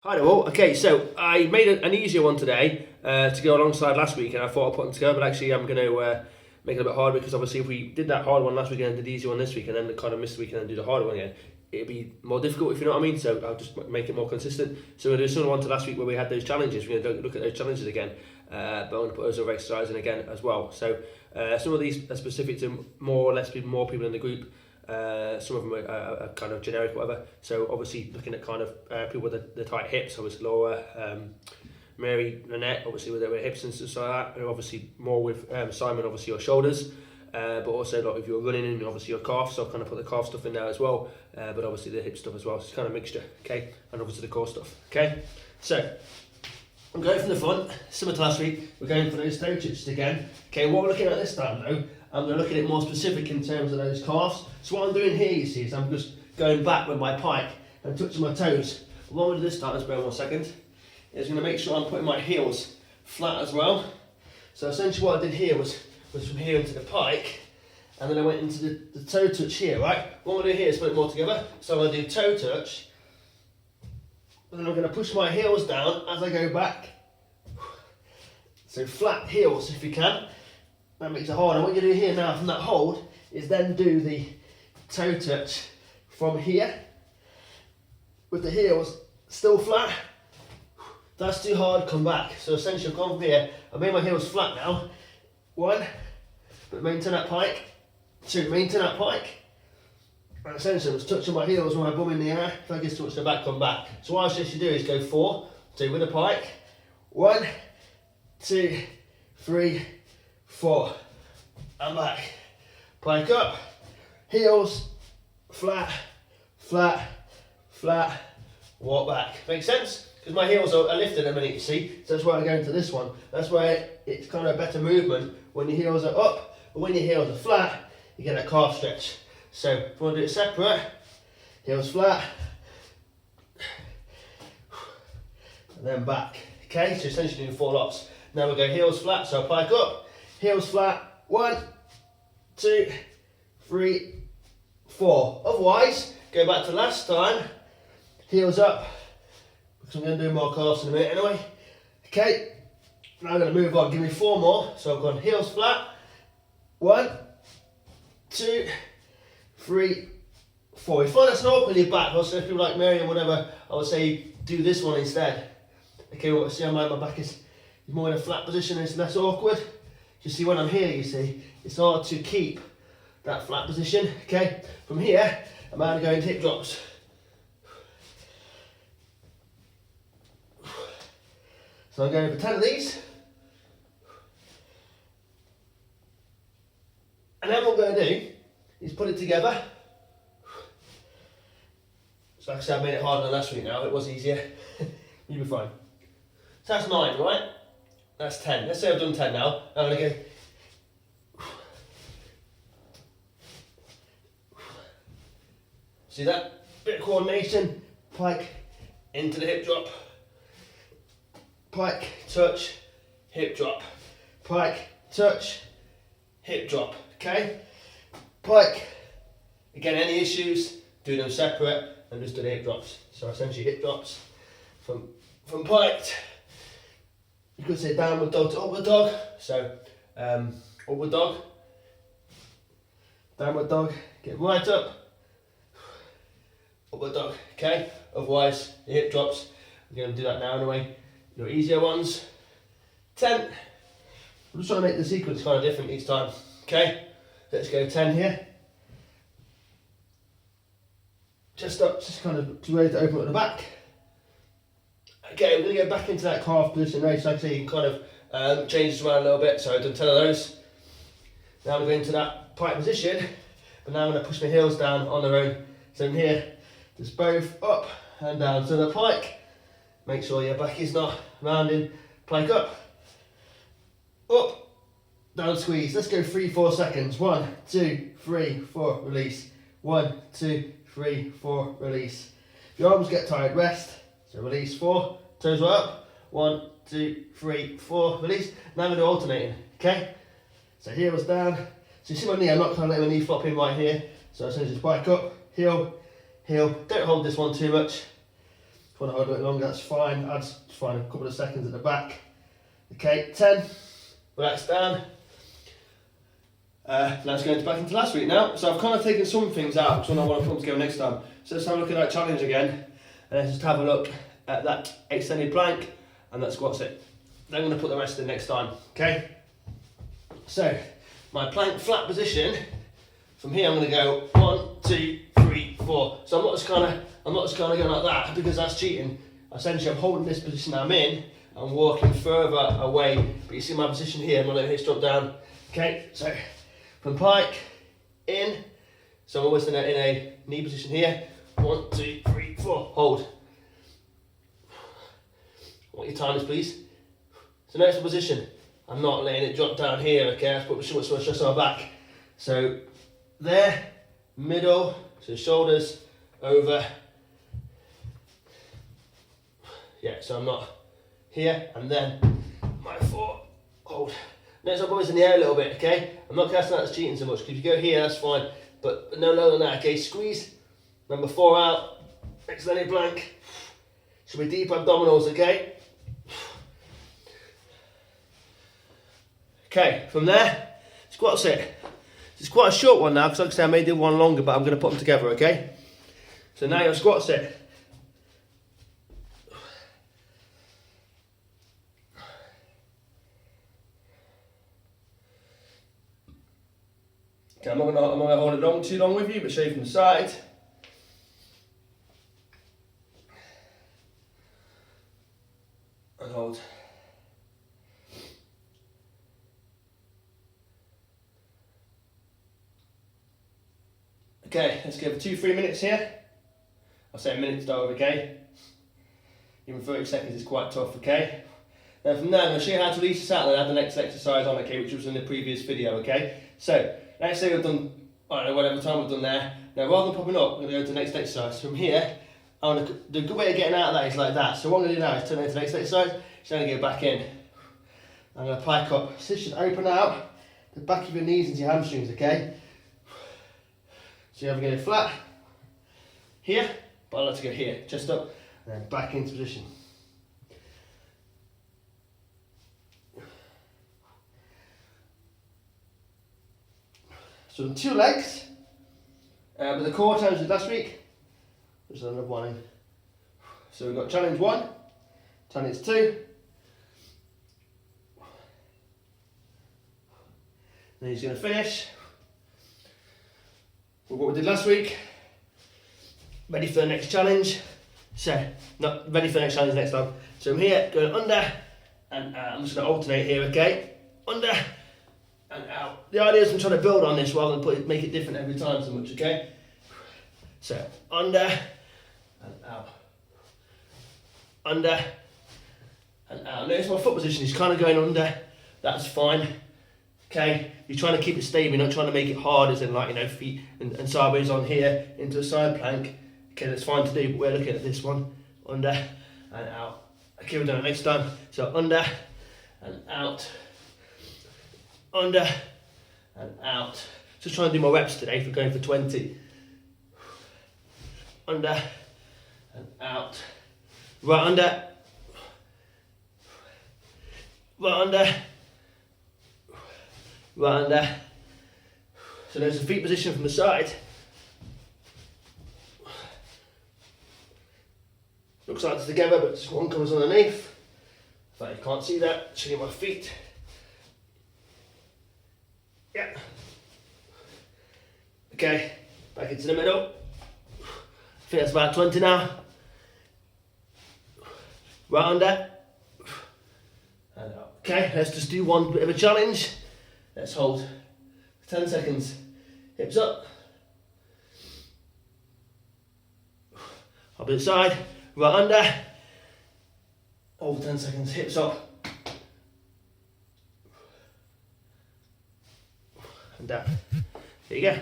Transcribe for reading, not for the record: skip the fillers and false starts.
Hi there all. Okay, so I made an easier one today to go alongside last week, and I thought I'd put them together, but actually I'm going to make it a bit harder because obviously if we did that hard one last week and did the easy one this week and then kind of missed the week and then do the harder one again, it'd be more difficult, if you know what I mean. So I'll just make it more consistent. So we're going to do similar one to last week where we had those challenges. We're going to look at those challenges again, but I'm going to put those other exercises in again as well. So some of these are specific to more or less more people in the group. Some of them are kind of generic, whatever. So obviously looking at kind of people with the tight hips, obviously Laura, Mary, Nanette, obviously with their hips and stuff like that. And obviously more with Simon, obviously your shoulders, but also like if you're running in, obviously your calf. So I've kind of put the calf stuff in there as well, but obviously the hip stuff as well. So it's kind of a mixture, okay? And obviously the core stuff, okay? So I'm going from the front, similar to last week. We're going for those toe touches again. Okay, what we're looking at this time though, I'm going to look at it more specific in terms of those calves. So what I'm doing here, you see, is I'm just going back with my pike and touching my toes. What I'm going to do this time, let's bear 1 second, is I'm going to make sure I'm putting my heels flat as well. So essentially what I did here was from here into the pike, and then I went into the toe touch here, right? What I'm going to do here is put it more together. So I'm going to do toe touch, and then I'm going to push my heels down as I go back. So flat heels if you can. That makes it hard. And what you do here now from that hold is then do the toe touch from here with the heels still flat. That's too hard, come back. So essentially I've gone from here, I've made my heels flat now. 1, but maintain that pike. 2, maintain that pike. And essentially I'm just touching my heels with my bum in the air. If I get too much to the back, come back. So what I suggest you do is go 4, so with a pike. 1, 2, 3, 4, and back. Pike up, heels, flat, flat, flat, walk back. Make sense? Because my heels are lifted a minute, you see, so that's why I go into this one. That's why it's kind of a better movement when your heels are up, but when your heels are flat, you get a calf stretch. So if you want to do it separate, heels flat, and then back. Okay, so essentially doing 4 lots. Now we go heels flat, so pike up, heels flat, 1, 2, 3, 4. Otherwise, go back to last time, heels up, because I'm going to do more calves in a minute anyway. Okay, now I'm going to move on, give me 4 more. So I've gone heels flat, 1, 2, 3, 4. If you find that's an awkward in your back, also if people like Mary or whatever, I would say do this one instead. Okay, well, see how my back is more in a flat position, it's less awkward. You see when I'm here, you see, it's hard to keep that flat position, okay? From here, I'm going to go into hip drops. So I'm going for 10 of these. And then what I'm going to do is put it together. So like I said, I made it harder than last week now, it was easier. You'll be fine. So that's 9, right? That's 10. Let's say I've done 10 now. I'm going to go. See that? Bit of coordination. Pike into the hip drop. Pike, touch, hip drop. Pike, touch, hip drop. Okay? Pike. Again, any issues, do them separate and just do the hip drops. So essentially hip drops from pike. You could say downward dog to upward dog. So upward dog, downward dog, get right up, upward dog, okay? Otherwise, the hip drops, we're going to do that now anyway. Your easier ones, 10. I'm just trying to make the sequence kind of different each time, okay? Let's go 10 here. Chest up, just kind of ready to open up the back. Okay, we're going to go back into that calf position now, so like I say you can kind of change this around a little bit. So I've done 10 of those. Now I'm going into that pike position, but now I'm going to push my heels down on their own. So in here, just both up and down. So the pike, make sure your back is not rounding. Plank up, down, squeeze. Let's go 3-4 seconds. 1, 2, 3, 4, release. 1, 2, 3, 4, release. If your arms get tired, rest. So release 4, toes are up. 1, 2, 3, 4, release. Now I'm going to do alternating, okay? So heels down. So you see my knee, I'm not kind of letting my knee flop in right here. So essentially just pike up, heel, heel. Don't hold this one too much. If you want to hold a bit longer, that's fine. Adds fine a couple of seconds at the back. Okay, 10. Relax down. Let's go back into last week now. So I've kind of taken some things out because I want to put them together next time. So let's have a look at that challenge again. And let's just have a look at that extended plank and that squat sit. Then I'm going to put the rest in next time. Okay. So my plank flat position. From here I'm going to go 1, 2, 3, 4. So I'm not just kind of going like that because that's cheating. Essentially I'm holding this position I'm in and walking further away. But you see my position here, my hips drop down. Okay, so from pike in. So I'm always in a knee position here. 1, 2, 3, 4. Hold. What your time is, please. So next position. I'm not letting it drop down here, okay? I've put so much stress on my back. So there, middle, so shoulders over. Yeah, so I'm not here, and then my foot, hold. Next up, always in the air a little bit, okay? I'm not casting out as cheating so much, because if you go here, that's fine, but no lower than that, okay? Squeeze, number 4 out, extended plank. Should be deep abdominals, okay? Okay, from there, squat sit. It's quite a short one now, because like I said, I may do one longer, but I'm going to put them together, okay? So now your squat sit. Okay, I'm not gonna hold it too long with you, but show you from the side. And hold. Okay, let's go for 2-3 minutes here. I'll say a minute to start with, okay? Even 30 seconds is quite tough, okay? Now from there, I'm going to show you how to release this out and then add the next exercise on, okay, which was in the previous video, okay? So, let's say we've done, I don't know, whatever time we've done there. Now, rather than popping up, I'm going to go to the next exercise. From here, the good way of getting out of that is like that. So what I'm going to do now is turn into the next exercise, just going to go back in. I'm going to pike up. So this should open out the back of your knees into your hamstrings, okay? So you're going to go flat, here, but I like to go here, chest up, and then back into position. So 2 legs, with the core times as last week, there's another one in. So we've got challenge 1, challenge 2, then he's going to finish with what we did last week, ready for the next challenge. So, not ready for the next challenge next time. So I'm here, going under, and I'm just going to alternate here, okay? Under, and out. The idea is I'm trying to build on this rather than make it different every time so much, okay? So, under, and out. Under, and out. Notice my foot position is kind of going under, that's fine. Okay, you're trying to keep it stable, you're not trying to make it hard as in like, you know, feet and sideways on here into a side plank. Okay, that's fine to do, but we're looking at this one. Under and out. Okay, we're doing it next time. So under and out. Under and out. Just trying to do my reps today for going for 20. Under and out. Right under. Right under. Right under. So there's the feet position from the side. Looks like it's together, but just one comes underneath. In fact, you can't see that. Show you my feet. Yeah. Okay, back into the middle. I think that's about 20 now. Right under. And up. Okay, let's just do one bit of a challenge. Let's hold 10 seconds. Hips up. Opposite side. Right under. Hold 10 seconds. Hips up. And down. There you go.